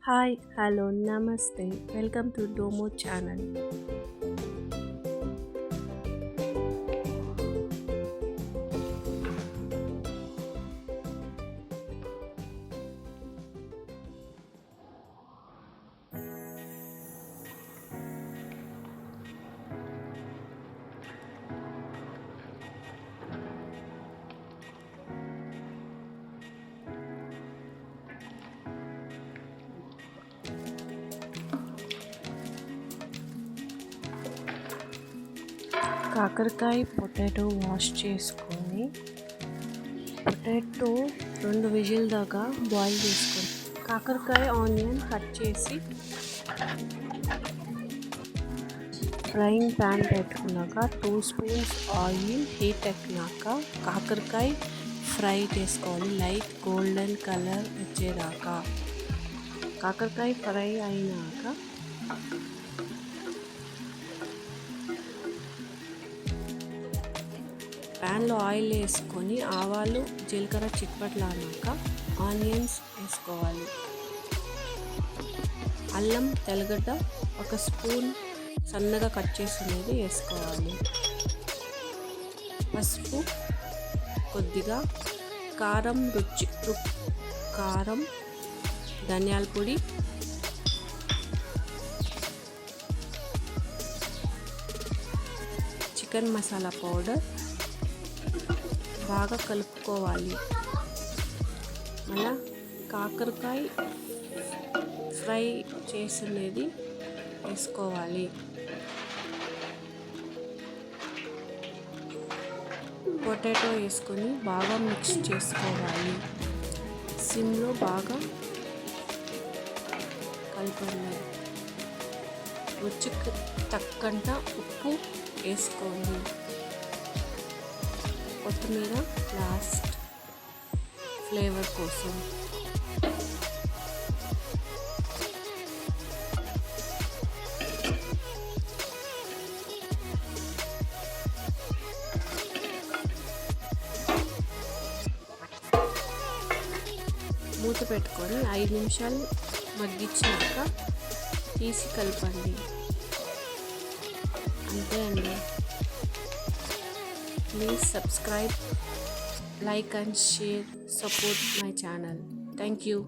Hi, hello, namaste. Welcome to Domo channel. కాకరకాయ potato wash చేసుకొని potato 2 whistle దాకా boil చేసుకొని కాకరకాయ ఆనియన్ కట్ చేసి ఫ్రైయింగ్ ప్యాన్ పెట్టుకున్నాక 2 స్పూన్స్ ఆయిల్ హీట్ ఎక్కినాక కాకరకాయ ఫ్రై చేసుకోవాలి. లైట్ గోల్డెన్ కలర్ వచ్చేదాకా. కాకరకాయ ఫ్రై అయినాక ప్యాన్లో ఆయిల్ వేసుకొని ఆవాలు జీలకర్ర చిట్పట్లాడాక ఆనియన్స్ వేసుకోవాలి. అల్లం తెల్లగడ్డ 1 స్పూన్ సన్నగా కట్ చేసినది వేసుకోవాలి. పసుపు కొద్దిగా, కారం కారం, ధనియాల పొడి, చికెన్ మసాలా పౌడర్ బాగా కలుపుకోవాలి. మళ్ళా కాకరకాయ ఫ్రై చేసినది వేసుకోవాలి. పొటాటో వేసుకొని బాగా మిక్స్ చేసుకోవాలి. సిమ్లో బాగా కలపండి. రుచికి తగ్గంత ఉప్పు వేసుకోండి. కొత్తిమీర లాస్ట్ ఫ్లేవర్ కోసం. మూత పెట్టుకొని 5 నిమిషాలు మగ్గించాక తీసి కలపండి. అంతే అండి. Please subscribe, like and share, support my channel. Thank you.